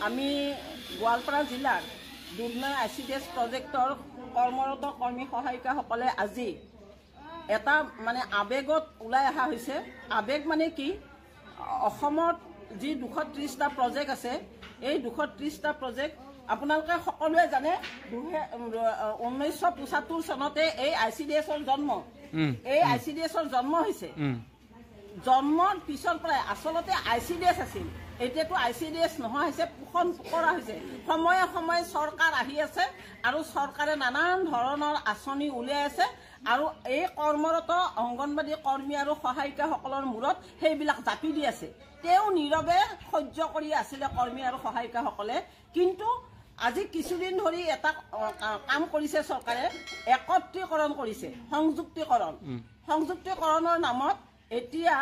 আমি গোৱালপাৰা জিলাৰ দুধনৈ ICDS প্ৰজেক্টৰ কৰ্মৰত কৰ্মী সহায়িকাসকলে আজি এটা মানে আবেগত ওলাই অহা হৈছে। আবেগ মানে কি, অসমত যি 230টা প্ৰজেক্ট আছে, এই 230টা প্ৰজেক্ট আপোনালোকে সকলোৱে জানে 1975 চনতে এই ICDSৰ জন্ম। এই ICDSৰ জন্ম হৈছে। জন্মৰ পিছৰ পৰাই আচলতে ICDS আছিল, এতিয়াতো ICDS নোহোৱা হৈছে, পোষণ কৰা হৈছে। সময়ে সময়ে চৰকাৰ আহি আছে আৰু চৰকাৰে নানান ধৰণৰ আঁচনি উলিয়াই আছে আৰু এই কৰ্মৰত অংগনবাদী কৰ্মী আৰু সহায়িকাসকলৰ মূৰত সেইবিলাক জাপি দি আছে। তেওঁ নীৰৱে সহ্য কৰি আছিলে কৰ্মী আৰু সহায়িকাসকলে। কিন্তু আজি কিছুদিন ধৰি এটা কাম কৰিছে চৰকাৰে, একত্ৰীকৰণ কৰিছে, সংযুক্তিকৰণৰ নামত এতিয়া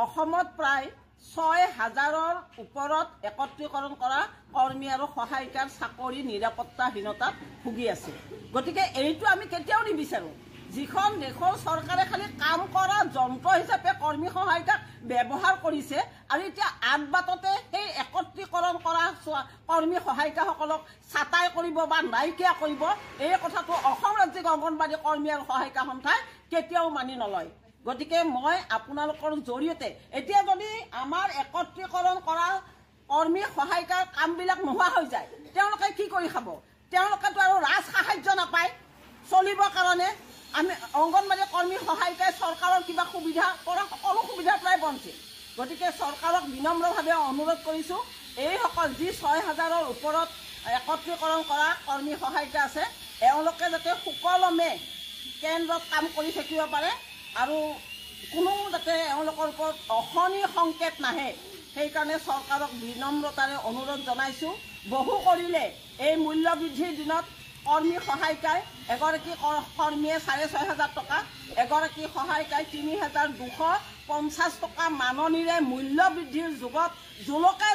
অসমত প্ৰায় 6,000ৰ ওপৰত একত্ৰীকৰণ কৰা কৰ্মী আৰু সহায়িকাৰ চাকৰি নিৰাপত্তাহীনতাত ভুগি আছে। গতিকে এইটো আমি কেতিয়াও নিবিচাৰোঁ। যিখন দেশৰ চৰকাৰে খালি কাম কৰা যন্ত্ৰ হিচাপে কৰ্মী সহায়িকাক ব্যৱহাৰ কৰিছে আৰু এতিয়া আদবাটতে সেই একত্ৰীকৰণ কৰা কৰ্মী সহায়িকাসকলক ছাঁটাই কৰিব বা নাইকিয়া কৰিব, এই কথাটো অসম ৰাজ্যিক অংগনবাদী কৰ্মী আৰু সহায়িকা সন্থাই কেতিয়াও মানি নলয়। গতিকে মই আপোনালোকৰ জৰিয়তে এতিয়া যদি আমাৰ একত্ৰীকৰণ কৰা কৰ্মী সহায়িকাৰ কামবিলাক নোহোৱা হৈ যায়, তেওঁলোকে কি কৰি খাব? তেওঁলোকেতো আৰু ৰাজ সাহায্য নাপায় চলিবৰ কাৰণে। আমি অংগনবাদী কৰ্মী সহায়িকাই চৰকাৰৰ কিবা সুবিধা কৰা সকলো সুবিধাৰ পৰাই বঞ্চিত। গতিকে চৰকাৰক বিনম্ৰভাৱে অনুৰোধ কৰিছোঁ, এইসকল যি 6,000ৰ ওপৰত একত্ৰীকৰণ কৰা কৰ্মী সহায়িকা আছে, এওঁলোকে যাতে সুকলমে কেন্দ্ৰত কাম কৰি থাকিব পাৰে আৰু কোনো যাতে এওঁলোকৰ ওপৰত অশনি সংকেত নাহে, সেইকাৰণে চৰকাৰক বিনম্ৰতাৰে অনুৰোধ জনাইছোঁ। বহু কৰিলে এই মূল্য বৃদ্ধিৰ দিনত কৰ্মী সহায়িকাই এগৰাকী কৰ্মীয়ে 6,500 টকা, এগৰাকী সহায়িকাই 3,250 টকা মাননিৰে মূল্য বৃদ্ধিৰ যুগত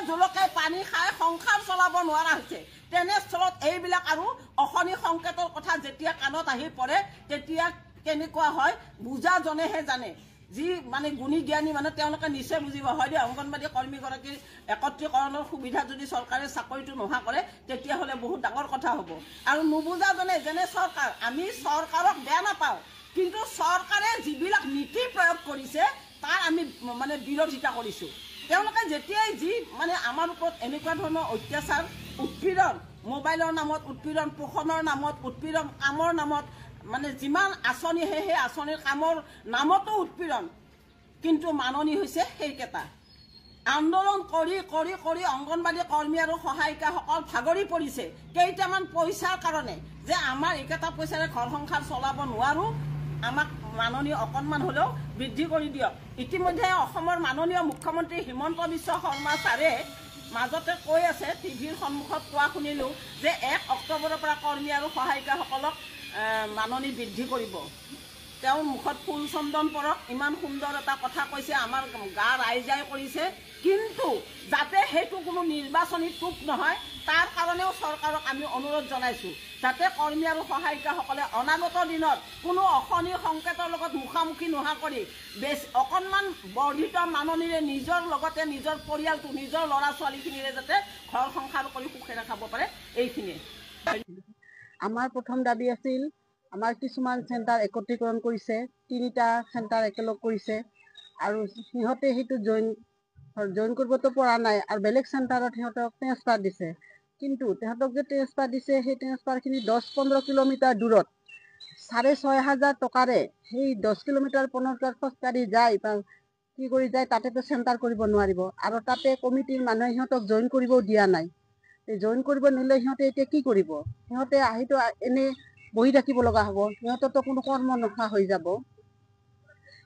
জোলকে পানী খাই সংসাৰ চলাব নোৱাৰা হৈছে। তেনেস্থলত এইবিলাক আৰু অশনি সংকেতৰ কথা যেতিয়া কাণত আহি পৰে, তেতিয়া কেনেকুৱা হয় বুজাজনেহে জানে। যি মানে গুণী জ্ঞানী মানে তেওঁলোকে নিশ্চয় বুজিব। হয় দিয়া, অংগনবাদী কৰ্মীগৰাকীৰ একত্ৰীকৰণৰ সুবিধা যদি চৰকাৰে চাকৰিটো নোহোৱা কৰে, তেতিয়াহ'লে বহুত ডাঙৰ কথা হ'ব। আৰু নুবুজাজনে যেনে চৰকাৰ, আমি চৰকাৰক বেয়া নাপাওঁ, কিন্তু চৰকাৰে যিবিলাক নীতি প্ৰয়োগ কৰিছে তাৰ আমি মানে বিৰোধিতা কৰিছোঁ। তেওঁলোকে যেতিয়াই যি মানে আমাৰ ওপৰত এনেকুৱা ধৰণৰ অত্যাচাৰ, উৎপীড়ন, মোবাইলৰ নামত উৎপীড়ন, পোষণৰ নামত উৎপীড়ন, কামৰ নামত মানে যিমান আঁচনি আহে সেই আঁচনিৰ কামৰ নামতো উৎপীড়ন, কিন্তু মাননি হৈছে সেইকেইটা। আন্দোলন কৰি কৰি কৰি অংগনবাদী কৰ্মী আৰু সহায়িকাসকল ভাগৰি পৰিছে কেইটামান পইচাৰ কাৰণে, যে আমাৰ এইকেইটা পইচাৰে ঘৰ সংসাৰ চলাব নোৱাৰোঁ, আমাক মাননি অকণমান হ'লেও বৃদ্ধি কৰি দিয়ক। ইতিমধ্যে অসমৰ মাননীয় মুখ্যমন্ত্ৰী হিমন্ত বিশ্ব শৰ্মা ছাৰে মাজতে কৈ আছে, টিভিৰ সন্মুখত কোৱা শুনিলোঁ, যে 1 অক্টোবৰৰ পৰা কৰ্মী আৰু সহায়িকাসকলক মাননি বৃদ্ধি কৰিব। তেওঁৰ মুখত ফুল চন্দন পৰক, ইমান সুন্দৰ এটা কথা কৈছে, আমাৰ গা ৰাইজাই কৰিছে। কিন্তু যাতে সেইটো কোনো নিৰ্বাচনী টোপ নহয়, তাৰ কাৰণেও চৰকাৰক আমি অনুৰোধ জনাইছোঁ, যাতে কৰ্মী আৰু সহায়িকাসকলে অনাগত দিনত কোনো অশনি সংকেতৰ লগত মুখামুখি নোহোৱা কৰি অকণমান বৰ্ধিত মাননিৰে নিজৰ লগতে নিজৰ পৰিয়ালটো, নিজৰ ল'ৰা ছোৱালীখিনিৰে যাতে ঘৰ সংসাৰ কৰি সুখেৰে খাব পাৰে। এইখিনিয়ে আমাৰ প্ৰথম দাবী আছিল। আমাৰ কিছুমান চেণ্টাৰ একত্ৰীকৰণ কৰিছে, 3টা চেণ্টাৰ একেলগ কৰিছে আৰু সিহঁতে সেইটো জইন কৰিবতো পৰা নাই আৰু বেলেগ চেণ্টাৰত সিহঁতক ট্ৰেন্সফাৰ দিছে। কিন্তু সিহঁতক যে ট্ৰেন্সফাৰ দিছে, সেই ট্ৰেন্সফাৰখিনি 10-15 কিলোমিটাৰ দূৰত 6,500 টকাৰে সেই 10 কিলোমিটাৰ 15 খোজকাঢ়ি যায় বা কি কৰি যায়, তাতেতো চেণ্টাৰ কৰিব নোৱাৰিব। আৰু তাতে কমিটিৰ মানুহে সিহঁতক জইন কৰিবও দিয়া নাই। জইন কৰিব নিলে সিহঁতে এতিয়া কি কৰিব? সিহঁতে আহিতো এনেই বহি থাকিব লগা হ'ব, সিহঁতৰতো কোনো কৰ্ম নোহোৱা হৈ যাব।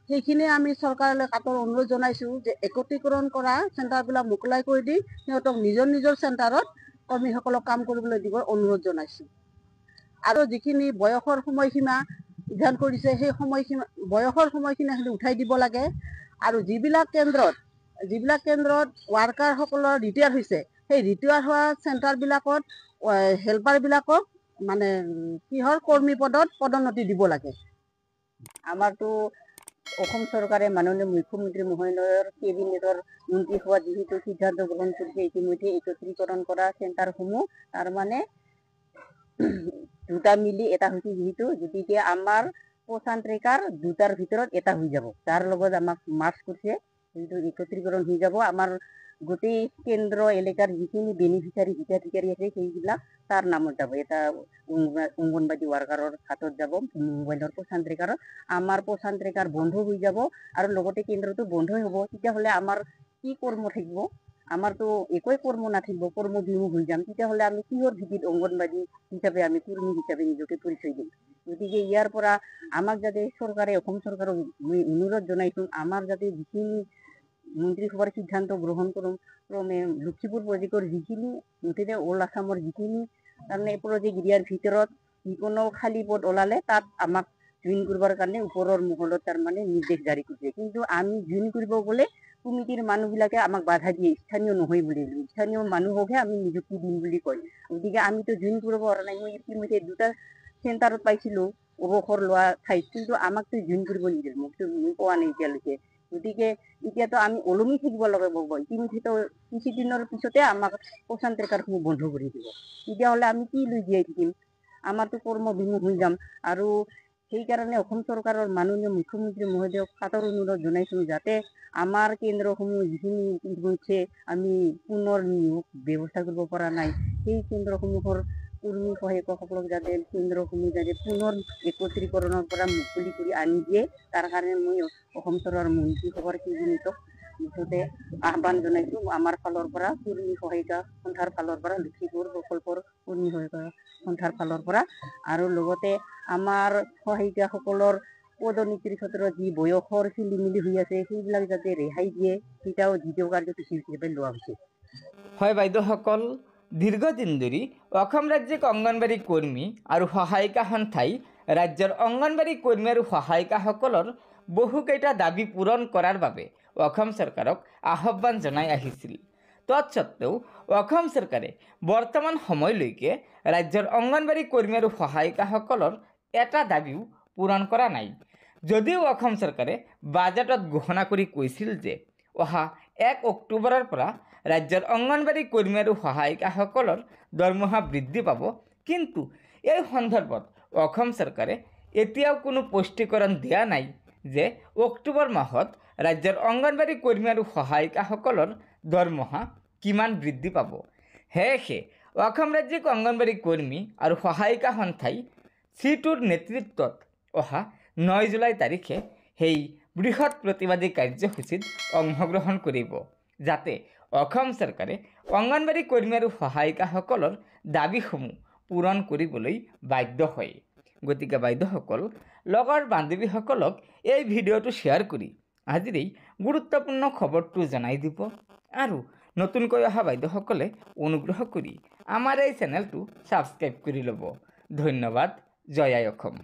সেইখিনিয়ে আমি চৰকাৰলৈ কাটৰ অনুৰোধ জনাইছোঁ, যে একত্ৰীকৰণ কৰা চেণ্টাৰবিলাক মোকলাই কৰি দি সিহঁতক নিজৰ নিজৰ চেণ্টাৰত কৰ্মীসকলক কাম কৰিবলৈ দিব অনুৰোধ জনাইছোঁ। আৰু যিখিনি বয়সৰ সময়সীমা বিধান কৰিছে, সেই বয়সৰ সময়খিনি উঠাই দিব লাগে। আৰু যিবিলাক কেন্দ্ৰত ৱাৰ্কাৰসকলৰ ৰিটায়াৰ হৈছে, সেই ৰিটায়াৰ হোৱা চেণ্টাৰবিলাকত হেল্পাৰবিলাকক মানে কিহৰ কৰ্মী পদত পদোন্নতি দিব লাগে। আমাৰতো অসম চৰকাৰে মাননীয় মুখ্যমন্ত্ৰী মহোদয়ৰ কেবিনেটৰ মন্ত্ৰীসভা যিহেতু সিদ্ধান্ত গ্ৰহণ কৰিছে ইতিমধ্যে একত্ৰীকৰণ কৰা চেণ্টাৰসমূহ তাৰমানে দুটা মিলি এটা হৈছে যিহেতু গতিকে আমাৰ পচান্ত্ৰিকাৰ দুটাৰ ভিতৰত এটা হৈ যাব তাৰ লগত আমাক মাৰ্চ কৰিছে যিহেতু একত্ৰীকৰণ হৈ যাব আমাৰ গোটেই কেন্দ্ৰ এলেকাৰ যিখিনি বেনিফিচিয়াৰী হিতাধিকাৰী আছে সেইবিলাক তাৰ নামত যাব এটা অংগনবাদী ৱাৰ্কাৰৰ হাতত যাব মোবাইলৰ পচান্ত্ৰিকাৰত আমাৰ পচান্ত্ৰিকাৰ বন্ধ হৈ যাব আৰু লগতে কেন্দ্ৰটো বন্ধই হ'ব তেতিয়াহ'লে আমাৰ কি কৰ্ম থাকিব আমাৰতো একোই কৰ্ম নাথাকিব কৰ্মবিমুখ হৈ যাম তেতিয়াহ'লে আমি কিহৰ ভিত্তিত অংগনবাদী হিচাপে আমি কৰ্মী হিচাপে নিজকে পৰিচয় দিম গতিকে ইয়াৰ পৰা আমাক যাতে চৰকাৰে অসম চৰকাৰক মই অনুৰোধ জনাইছোঁ আমাৰ যাতে যিখিনি মন্ত্ৰীসভাৰ সিদ্ধান্ত গ্ৰহণ ক্ৰমে লখিমপুৰ প্ৰজেক্টৰ যিখিনি মুঠতে অল আছামৰ যিখিনি তাৰমানে প্ৰজেক্ট এৰিয়াৰ ভিতৰত যিকোনো খালী পদ ওলালে তাত আমাক জইন কৰিবৰ কাৰণে ওপৰৰ মহলত তাৰমানে নিৰ্দেশ জাৰি কৰিছে কিন্তু আমি জইন কৰিব গ'লে কমিটিৰ মানুহবিলাকে আমাক বাধা দিয়ে স্থানীয় নহয় বুলি স্থানীয় মানুহকহে আমি নিযুক্তি দিম বুলি কয় গতিকে আমিতো জইন কৰিব পৰা নাই মই ইতিমধ্যে দুটা চেণ্টাৰত পাইছিলোঁ অৱসৰ লোৱা ঠাইত কিন্তু আমাকতো জইন কৰিব নিদিলে মোকতো মই পোৱা নাই এতিয়ালৈকে গতিকে এতিয়াতো আমি ওলমি থাকিব লগাব ইতিমধ্যেতো কিছুদিনৰ পিছতে আমাক পচান্ত্ৰিকাৰসমূহ বন্ধ কৰি দিব তেতিয়াহ'লে আমি কি লৈ জীয়াই থাকিম আমাৰতো কৰ্মবিমুখ হৈ যাম আৰু সেইকাৰণে অসম চৰকাৰৰ মাননীয় মুখ্যমন্ত্ৰী মহোদয়ক সাদৰ অনুৰোধ জনাইছোঁ যাতে আমাৰ কেন্দ্ৰসমূহ যিখিনি ইতিমধ্যে আমি পুনৰ নিয়োগ ব্যৱস্থা কৰিব পৰা নাই সেই কেন্দ্ৰসমূহৰ কৰ্মী সহায়কসকলক যাতে কেন্দ্ৰসমূহ যাতে পুনৰ একত্ৰীকৰণৰ পৰা মুকলি কৰি আনি দিয়ে তাৰ কাৰণে মই অসম চৰকাৰৰ মন্ত্ৰীসভাৰ কেবিনেটক মুঠতে আহ্বান জনাইছোঁ আমাৰ ফালৰ পৰা কৰ্মী সহায়িকা সন্থাৰ ফালৰ পৰা লখিমপুৰ প্ৰকল্পৰ কৰ্মী সহায়িকা সন্থাৰ ফালৰ পৰা আৰু লগতে আমাৰ সহায়িকাসকলৰ পদোন্নতিৰ ক্ষেত্ৰত যি বয়সৰ খেলি মেলি হৈ আছে সেইবিলাক যাতে ৰেহাই দিয়ে সেটাও দ্বিতীয় কাৰ্যসূচী হিচাপে লোৱা হৈছে হয় বাইদেউসকল দীৰ্ঘদিন ধৰি অসম ৰাজ্যিক অংগনবাড়ী কৰ্মী আৰু সহায়িকা সন্থাই ৰাজ্যৰ অংগনবাড়ী কৰ্মী আৰু সহায়িকাসকলৰ বহুকেইটা দাবী পূৰণ কৰাৰ বাবে অসম চৰকাৰক আহ্বান জনাই আহিছিল তৎসত্ত্বেও অসম চৰকাৰে বৰ্তমান সময়লৈকে ৰাজ্যৰ অংগনবাড়ী কৰ্মী আৰু সহায়িকাসকলৰ এটা দাবীও পূৰণ কৰা নাই যদিও অসম চৰকাৰে বাজেটত ঘোষণা কৰি কৈছিল যে অহা 1 অক্টোবৰৰ পৰা ৰাজ্যৰ অংগনবাড়ী কৰ্মী আৰু সহায়িকাসকলৰ দৰমহা বৃদ্ধি পাব কিন্তু এই সন্দৰ্ভত অসম চৰকাৰে এতিয়াও কোনো স্পষ্টীকৰণ দিয়া নাই যে অক্টোবৰ মাহত ৰাজ্যৰ অংগনবাড়ী কৰ্মী আৰু সহায়িকাসকলৰ দৰমহা কিমান বৃদ্ধি পাব সেয়েহে অসম ৰাজ্যিক অংগনবাড়ী কৰ্মী আৰু সহায়িকা সন্থাই চিটুৰ নেতৃত্বত অহা 9 জুলাই তাৰিখে সেই বৃহৎ প্ৰতিবাদী কাৰ্যসূচীত অংশগ্ৰহণ কৰিব যাতে অসম চৰকাৰে অংগনবাড়ী কৰ্মী আৰু সহায়িকাসকলৰ দাবীসমূহ পূৰণ কৰিবলৈ বাধ্য হয় গতিকে বাইদেউসকল লগৰ বান্ধৱীসকলক এই ভিডিঅ'টো শ্বেয়াৰ কৰি আজিৰ এই গুৰুত্বপূৰ্ণ খবৰটো জনাই দিব আৰু নতুনকৈ অহা বাইদেউসকলে অনুগ্ৰহ কৰি আমাৰ এই চেনেলটো ছাবস্ক্ৰাইব কৰি ল'ব ধন্যবাদ জয় আই অসম।